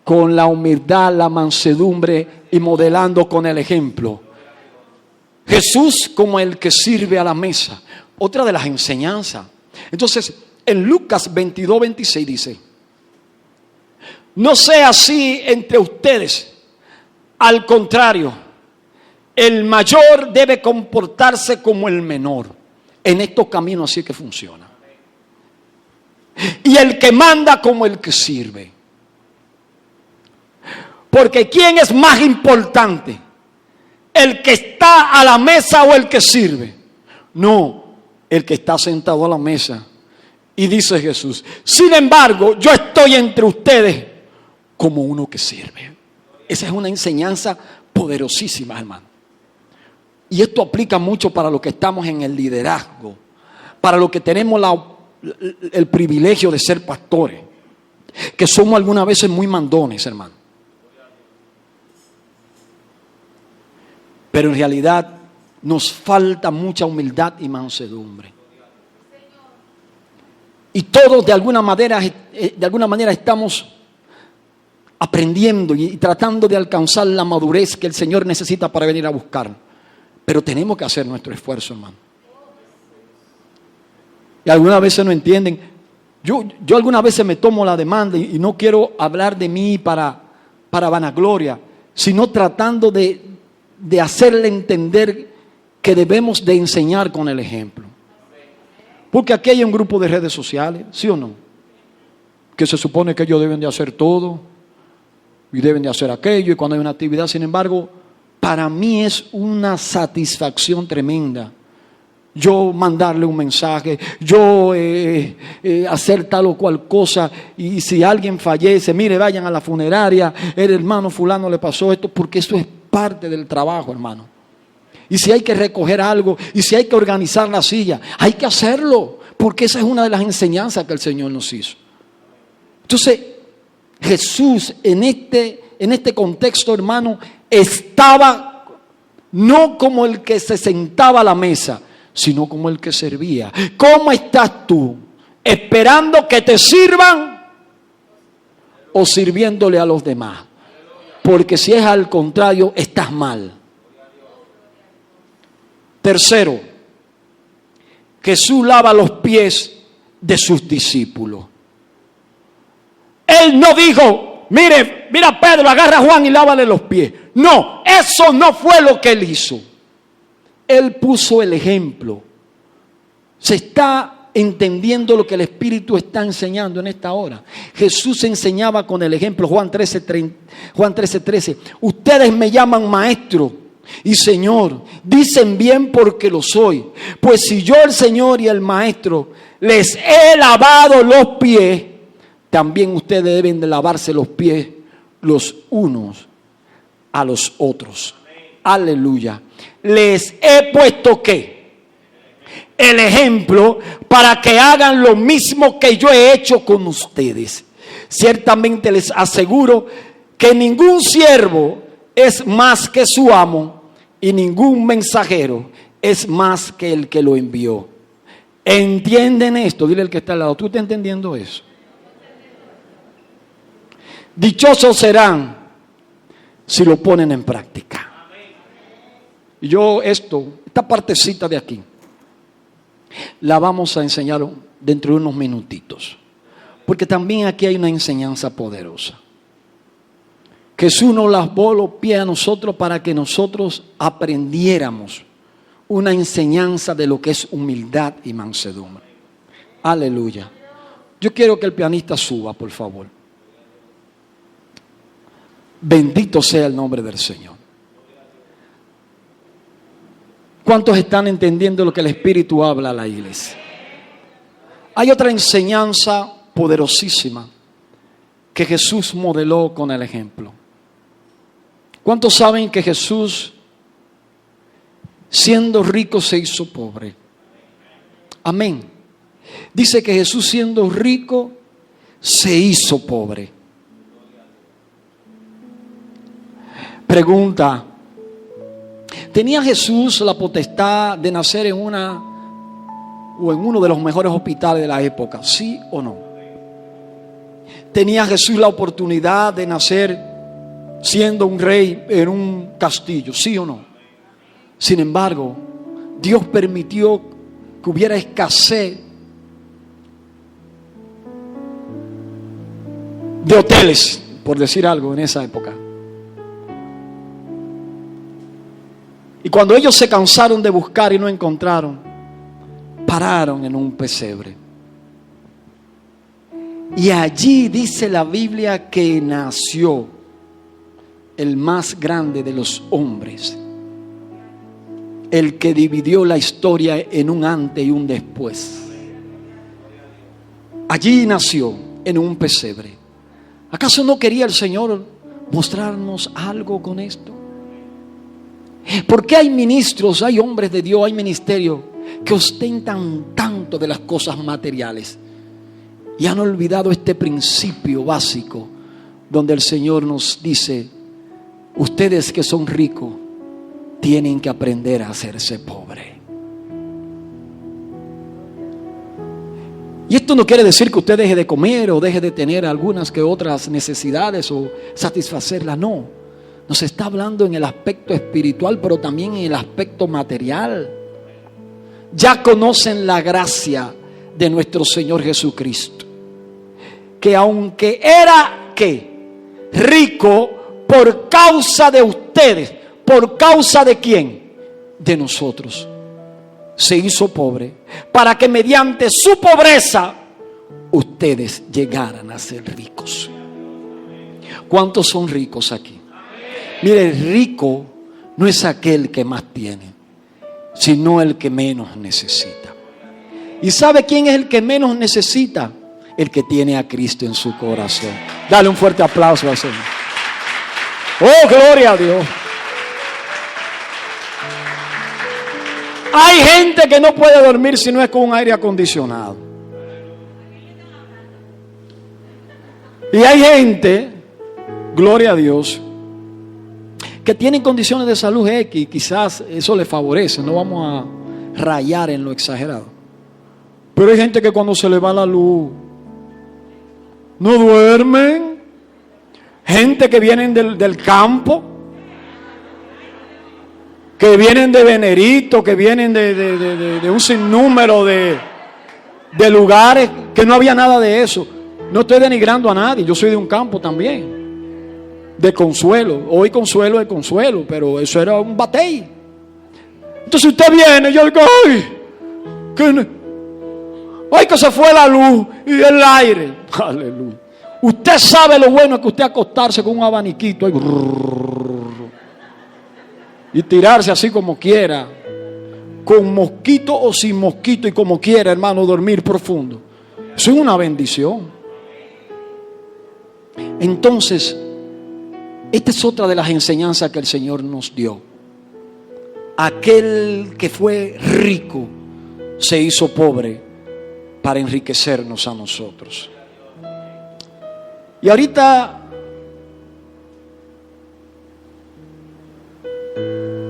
Con la humildad, la mansedumbre y modelando con el ejemplo. Jesús como el que sirve a la mesa. Otra de las enseñanzas. Entonces, en Lucas 22:26 dice, no sea así entre ustedes. Al contrario, el mayor debe comportarse como el menor. En estos caminos así es que funciona. Y el que manda como el que sirve. Porque ¿quién es más importante? ¿El que está a la mesa o el que sirve? No, el que está sentado a la mesa. Y dice Jesús, sin embargo, yo estoy entre ustedes como uno que sirve. Esa es una enseñanza poderosísima, hermano. Y esto aplica mucho para los que estamos en el liderazgo, para los que tenemos el privilegio de ser pastores, que somos algunas veces muy mandones, hermano. Pero en realidad nos falta mucha humildad y mansedumbre. Y todos de alguna manera estamos aprendiendo y tratando de alcanzar la madurez que el Señor necesita para venir a buscar. Pero tenemos que hacer nuestro esfuerzo, hermano. Y algunas veces no entienden. Yo algunas veces me tomo la demanda y no quiero hablar de mí para vanagloria, sino tratando de hacerle entender que debemos de enseñar con el ejemplo. Porque aquí hay un grupo de redes sociales, ¿sí o no? Que se supone que ellos deben de hacer todo y deben de hacer aquello, y cuando hay una actividad, sin embargo, para mí es una satisfacción tremenda yo mandarle un mensaje, yo hacer tal o cual cosa, y si alguien fallece, mire, vayan a la funeraria, el hermano fulano le pasó esto, porque eso es parte del trabajo, hermano. Y si hay que recoger algo, y si hay que organizar la silla, hay que hacerlo, porque esa es una de las enseñanzas que el Señor nos hizo. Entonces, Jesús en este contexto, hermano, estaba no como el que se sentaba a la mesa, sino como el que servía. ¿Cómo estás tú? ¿Esperando que te sirvan o sirviéndole a los demás? Porque si es al contrario, estás mal. Tercero, Jesús lava los pies de sus discípulos. Él no dijo, mira Pedro, agarra a Juan y lávale los pies. No, eso no fue lo que él hizo. Él puso el ejemplo. Se está entendiendo lo que el Espíritu está enseñando en esta hora. Jesús enseñaba con el ejemplo. Juan 13:13. Ustedes me llaman maestro y Señor. Dicen bien porque lo soy. Pues si yo, el Señor y el Maestro, les he lavado los pies, también ustedes deben de lavarse los pies los unos a los otros. Aleluya. Les he puesto ¿qué? El ejemplo para que hagan lo mismo que yo he hecho con ustedes. Ciertamente les aseguro que ningún siervo es más que su amo y ningún mensajero es más que el que lo envió. ¿Entienden esto? Dile al que está al lado, ¿tú estás entendiendo eso? Dichosos serán si lo ponen en práctica. Y yo esta partecita de aquí, la vamos a enseñar dentro de unos minutitos. Porque también aquí hay una enseñanza poderosa. Jesús nos lavó los pies a nosotros para que nosotros aprendiéramos una enseñanza de lo que es humildad y mansedumbre. Aleluya. Yo quiero que el pianista suba, por favor. Bendito sea el nombre del Señor. ¿Cuántos están entendiendo lo que el Espíritu habla a la iglesia? Hay otra enseñanza poderosísima que Jesús modeló con el ejemplo. ¿Cuántos saben que Jesús, siendo rico, se hizo pobre? Amén. Dice que Jesús, siendo rico, se hizo pobre. Pregunta: ¿tenía Jesús la potestad de nacer en uno de los mejores hospitales de la época? ¿Sí o no? ¿Tenía Jesús la oportunidad de nacer siendo un rey en un castillo? ¿Sí o no? Sin embargo, Dios permitió que hubiera escasez de hoteles, por decir algo, en esa época. Y cuando ellos se cansaron de buscar y no encontraron, pararon en un pesebre. Y allí dice la Biblia que nació el más grande de los hombres, el que dividió la historia en un antes y un después. Allí nació en un pesebre. ¿Acaso no quería el Señor mostrarnos algo con esto? ¿Por qué hay ministros, hay hombres de Dios, hay ministerios que ostentan tanto de las cosas materiales y han olvidado este principio básico donde el Señor nos dice: ustedes que son ricos tienen que aprender a hacerse pobres? Y esto no quiere decir que usted deje de comer o deje de tener algunas que otras necesidades o satisfacerlas, no. Nos está hablando en el aspecto espiritual, pero también en el aspecto material. Ya conocen la gracia de nuestro Señor Jesucristo, que aunque era ¿qué? Rico, por causa de ustedes. ¿Por causa de quién? De nosotros. Se hizo pobre para que mediante su pobreza ustedes llegaran a ser ricos. ¿Cuántos son ricos aquí? Mire, el rico no es aquel que más tiene, sino el que menos necesita. ¿Y sabe quién es el que menos necesita? El que tiene a Cristo en su corazón. Dale un fuerte aplauso al Señor. ¡Oh, gloria a Dios! Hay gente que no puede dormir si no es con un aire acondicionado. Y hay gente, gloria a Dios, que tienen condiciones de salud X, quizás eso les favorece, no vamos a rayar en lo exagerado. Pero hay gente que cuando se le va la luz no duermen. Gente que vienen del campo, que vienen de Venerito, que vienen de un sinnúmero de lugares, que no había nada de eso. No estoy denigrando a nadie, yo soy de un campo también, de Consuelo. Hoy Consuelo es Consuelo, pero eso era un batey. Entonces usted viene y yo digo, ¡ay, que se fue la luz y el aire! Aleluya. Usted sabe lo bueno que usted acostarse con un abaniquito ahí, y tirarse así como quiera, con mosquito o sin mosquito, y como quiera, hermano, dormir profundo. Eso es una bendición. Entonces, esta es otra de las enseñanzas que el Señor nos dio. Aquel que fue rico se hizo pobre para enriquecernos a nosotros. Y ahorita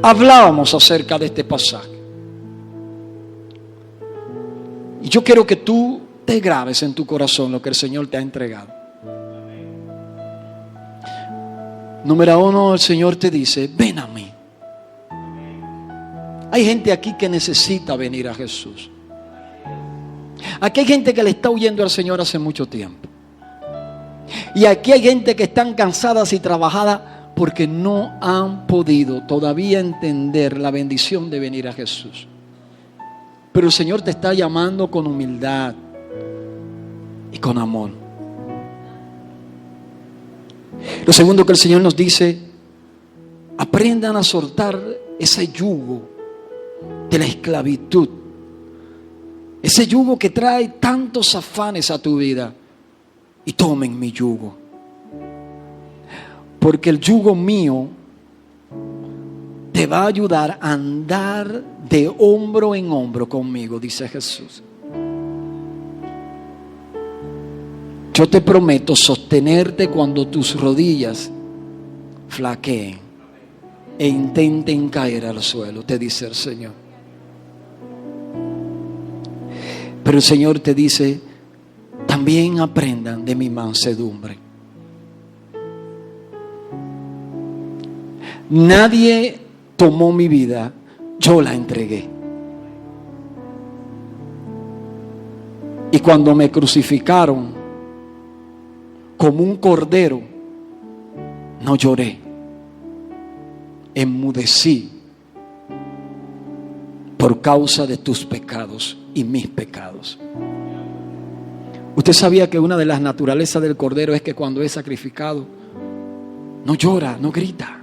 hablábamos acerca de este pasaje. Y yo quiero que tú te grabes en tu corazón lo que el Señor te ha entregado. Número uno, el Señor te dice, ven a mí. Hay gente aquí que necesita venir a Jesús. Aquí hay gente que le está huyendo al Señor hace mucho tiempo. Y aquí hay gente que están cansadas y trabajadas porque no han podido todavía entender la bendición de venir a Jesús. Pero el Señor te está llamando con humildad y con amor. Lo segundo que el Señor nos dice, aprendan a soltar ese yugo de la esclavitud, ese yugo que trae tantos afanes a tu vida, y tomen mi yugo, porque el yugo mío te va a ayudar a andar de hombro en hombro conmigo, dice Jesús. Yo te prometo sostenerte cuando tus rodillas flaqueen e intenten caer al suelo, te dice el Señor. Pero el Señor te dice, también aprendan de mi mansedumbre. Nadie tomó mi vida, yo la entregué. Y cuando me crucificaron como un cordero, no lloré, enmudecí por causa de tus pecados y mis pecados. Usted sabía que una de las naturalezas del cordero es que cuando es sacrificado no llora, no grita.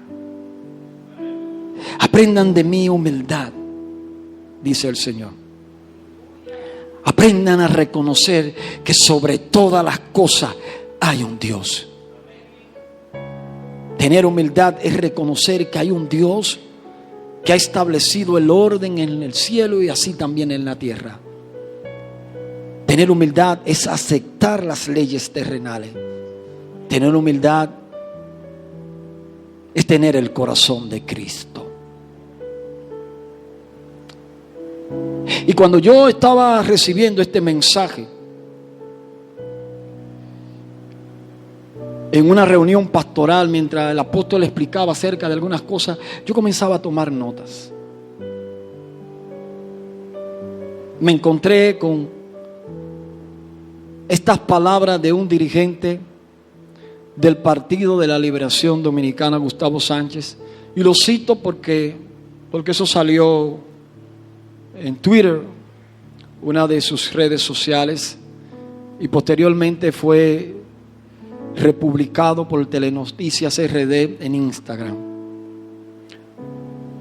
Aprendan de mi humildad, dice el Señor. Aprendan a reconocer que sobre todas las cosas hay un Dios. Tener humildad es reconocer que hay un Dios que ha establecido el orden en el cielo y así también en la tierra. Tener humildad es aceptar las leyes terrenales. Tener humildad es tener el corazón de Cristo. Y cuando yo estaba recibiendo este mensaje en una reunión pastoral, mientras el apóstol explicaba acerca de algunas cosas, yo comenzaba a tomar notas. Me encontré con estas palabras de un dirigente del Partido de la Liberación Dominicana, Gustavo Sánchez, y lo cito porque eso salió en Twitter, una de sus redes sociales, y posteriormente fue republicado por Telenoticias RD en Instagram.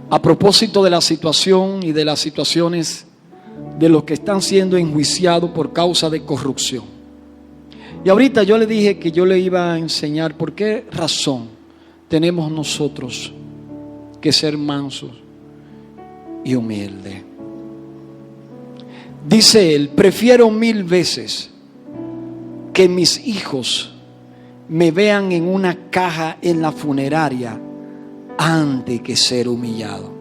A propósito de la situación y de las situaciones de los que están siendo enjuiciados por causa de corrupción. Y ahorita yo le dije que yo le iba a enseñar por qué razón tenemos nosotros que ser mansos y humildes. Dice él: prefiero 1000 veces que mis hijos me vean en una caja en la funeraria antes que ser humillado.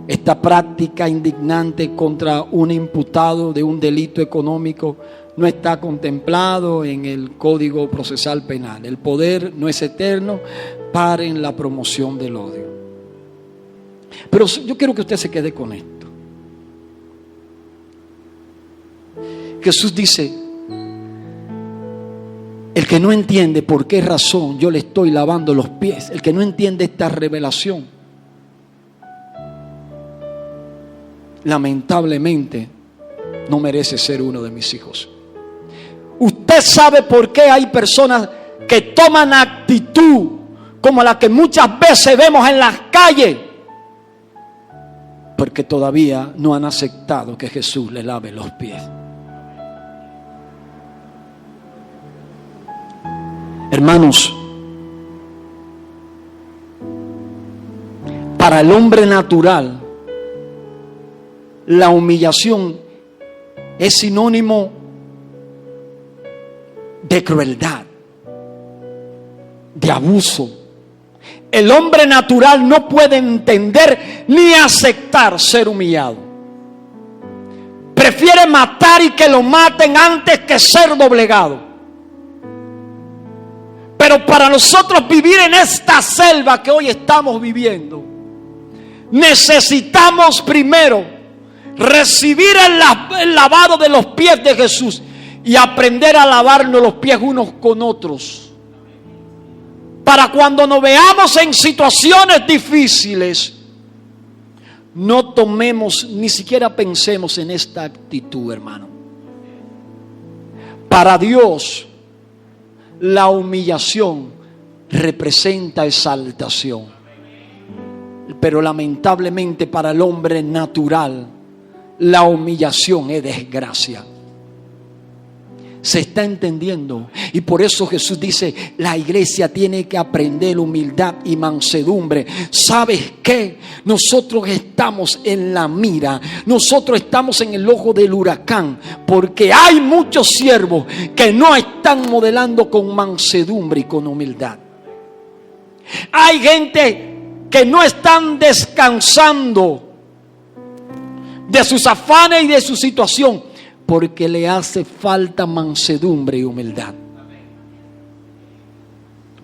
Esta práctica indignante contra un imputado de un delito económico no está contemplado en el Código Procesal Penal. El poder no es eterno. Paren la promoción del odio. Pero yo quiero que usted se quede con esto. Jesús dice: el que no entiende por qué razón yo le estoy lavando los pies, el que no entiende esta revelación, lamentablemente no merece ser uno de mis hijos. Usted sabe por qué hay personas que toman actitud como la que muchas veces vemos en las calles, porque todavía no han aceptado que Jesús le lave los pies. Hermanos, para el hombre natural, la humillación es sinónimo de crueldad, de abuso. El hombre natural no puede entender ni aceptar ser humillado. Prefiere matar y que lo maten antes que ser doblegado. Pero para nosotros vivir en esta selva que hoy estamos viviendo, necesitamos primero recibir el lavado de los pies de Jesús y aprender a lavarnos los pies unos con otros. Para cuando nos veamos en situaciones difíciles, no tomemos, ni siquiera pensemos en esta actitud, hermano. Para Dios, la humillación representa exaltación. Pero lamentablemente para el hombre natural, la humillación es desgracia. Se está entendiendo. Y por eso Jesús dice: la iglesia tiene que aprender humildad y mansedumbre. ¿Sabes qué? Nosotros estamos en la mira. Nosotros estamos en el ojo del huracán. Porque hay muchos siervos que no están modelando con mansedumbre y con humildad. Hay gente que no están descansando de sus afanes y de su situación, porque le hace falta mansedumbre y humildad.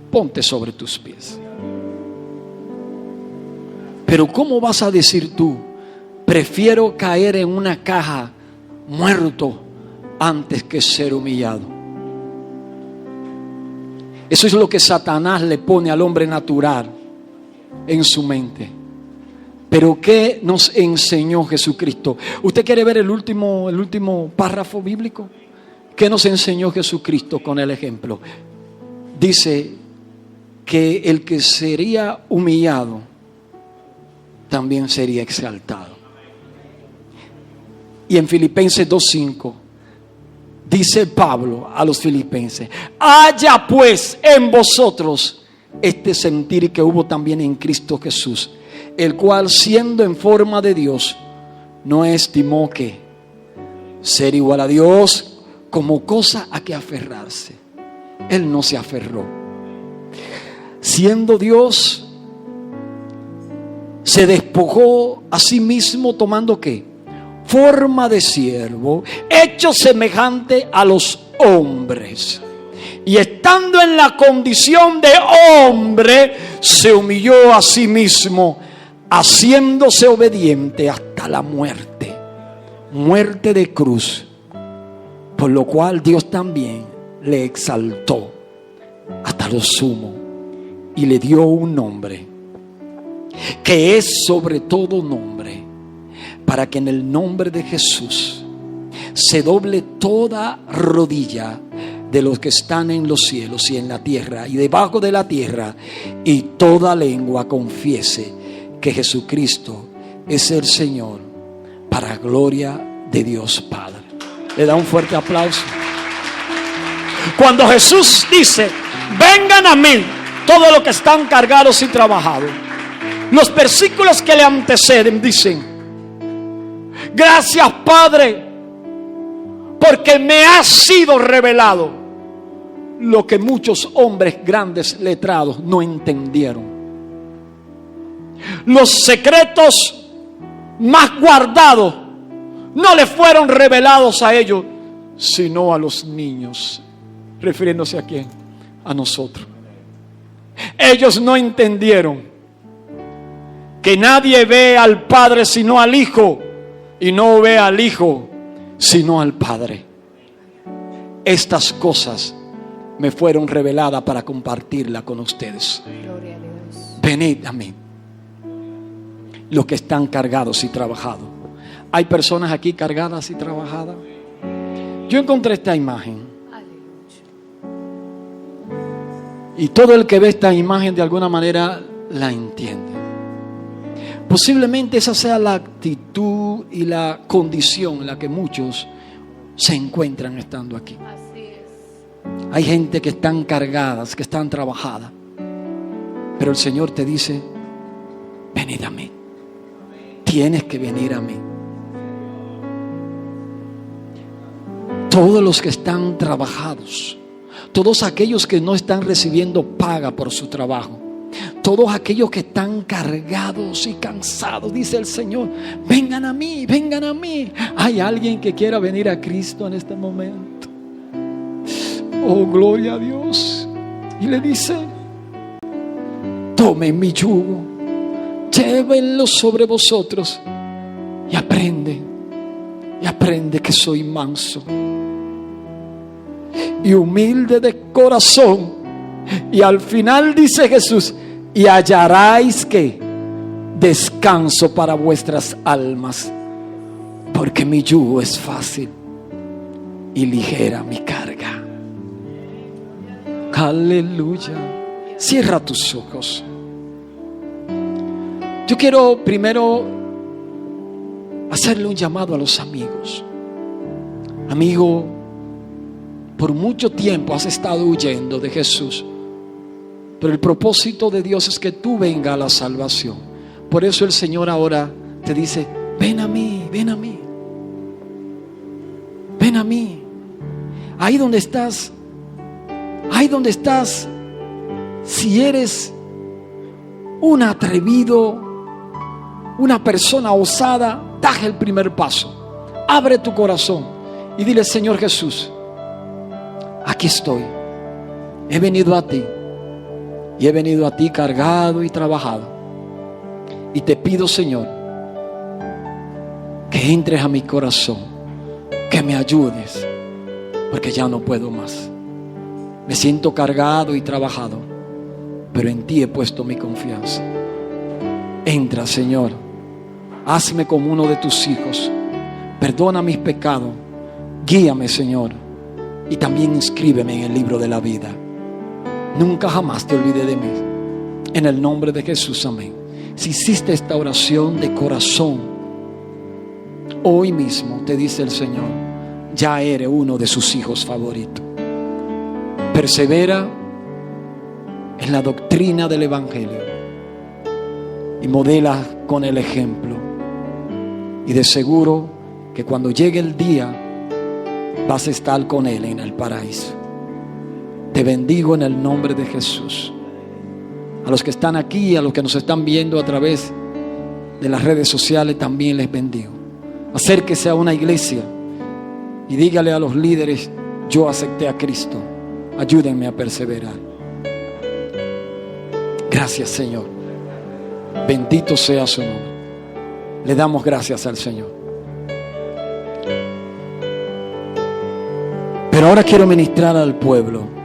Ponte sobre tus pies. Pero ¿cómo vas a decir tú: prefiero caer en una caja muerto antes que ser humillado? Eso es lo que Satanás le pone al hombre natural en su mente. Pero ¿qué nos enseñó Jesucristo? ¿Usted quiere ver el último párrafo bíblico? ¿Qué nos enseñó Jesucristo con el ejemplo? Dice que el que sería humillado también sería exaltado. Y en Filipenses 2:5 dice Pablo a los filipenses: haya pues en vosotros este sentir que hubo también en Cristo Jesús, el cual, siendo en forma de Dios, no estimó que ser igual a Dios como cosa a que aferrarse. Él no se aferró. Siendo Dios, se despojó a sí mismo, tomando ¿qué? Forma de siervo, hecho semejante a los hombres. Y estando en la condición de hombre, se humilló a sí mismo, haciéndose obediente hasta la muerte, muerte de cruz, por lo cual Dios también le exaltó hasta lo sumo y le dio un nombre que es sobre todo nombre, para que en el nombre de Jesús se doble toda rodilla de los que están en los cielos y en la tierra y debajo de la tierra, y toda lengua confiese que Jesucristo es el Señor, para gloria de Dios Padre. Le da un fuerte aplauso. Cuando Jesús dice: vengan a mí todos los que están cargados y trabajados, los versículos que le anteceden dicen: Gracias, Padre, porque me ha sido revelado lo que muchos hombres grandes letrados no entendieron. Los secretos más guardados no le fueron revelados a ellos, sino a los niños. ¿Refiriéndose a quién? A nosotros. Ellos no entendieron que nadie ve al Padre sino al Hijo, y no ve al Hijo sino al Padre. Estas cosas me fueron reveladas para compartirlas con ustedes. Gloria a Dios. Venid a mí, los que están cargados y trabajados. ¿Hay personas aquí cargadas y trabajadas? Yo encontré esta imagen. Y todo el que ve esta imagen de alguna manera la entiende. Posiblemente esa sea la actitud y la condición en la que muchos se encuentran estando aquí. Así es. Hay gente que están cargadas, que están trabajadas. Pero el Señor te dice: venid a mí. Tienes que venir a mí. Todos los que están trabajados, todos aquellos que no están recibiendo paga por su trabajo, todos aquellos que están cargados y cansados, dice el Señor: vengan a mí, vengan a mí. Hay alguien que quiera venir a Cristo en este momento. Oh, gloria a Dios. Y le dice: tomen mi yugo, llévenlo sobre vosotros y aprende que soy manso y humilde de corazón. Y al final dice Jesús: y hallaréis que descanso para vuestras almas, porque mi yugo es fácil y ligera mi carga. Aleluya. Cierra tus ojos. Yo quiero primero hacerle un llamado a los amigos. Amigo, por mucho tiempo has estado huyendo de Jesús, pero el propósito de Dios es que tú vengas a la salvación. Por eso el Señor ahora te dice: ven a mí, ven a mí, ven a mí. Ahí donde estás, si eres un atrevido, una persona osada, da el primer paso. Abre tu corazón y dile: Señor Jesús, aquí estoy. He venido a ti. Y he venido a ti cargado y trabajado. Y te pido, Señor, que entres a mi corazón, que me ayudes, porque ya no puedo más. Me siento cargado y trabajado, pero en ti he puesto mi confianza. Entra, Señor, hazme como uno de tus hijos. Perdona mis pecados. Guíame, Señor, y también inscríbeme en el libro de la vida. Nunca jamás te olvide de mí. En el nombre de Jesús, amén. Si hiciste esta oración de corazón, hoy mismo te dice el Señor: ya eres uno de sus hijos favoritos. Persevera en la doctrina del Evangelio y modela con el ejemplo. Y de seguro que cuando llegue el día vas a estar con Él en el paraíso. Te bendigo en el nombre de Jesús. A los que están aquí, a los que nos están viendo a través de las redes sociales, también les bendigo. Acérquese a una iglesia y dígale a los líderes: yo acepté a Cristo, ayúdenme a perseverar. Gracias, Señor. Bendito sea su nombre. Le damos gracias al Señor. Pero ahora quiero ministrar al pueblo.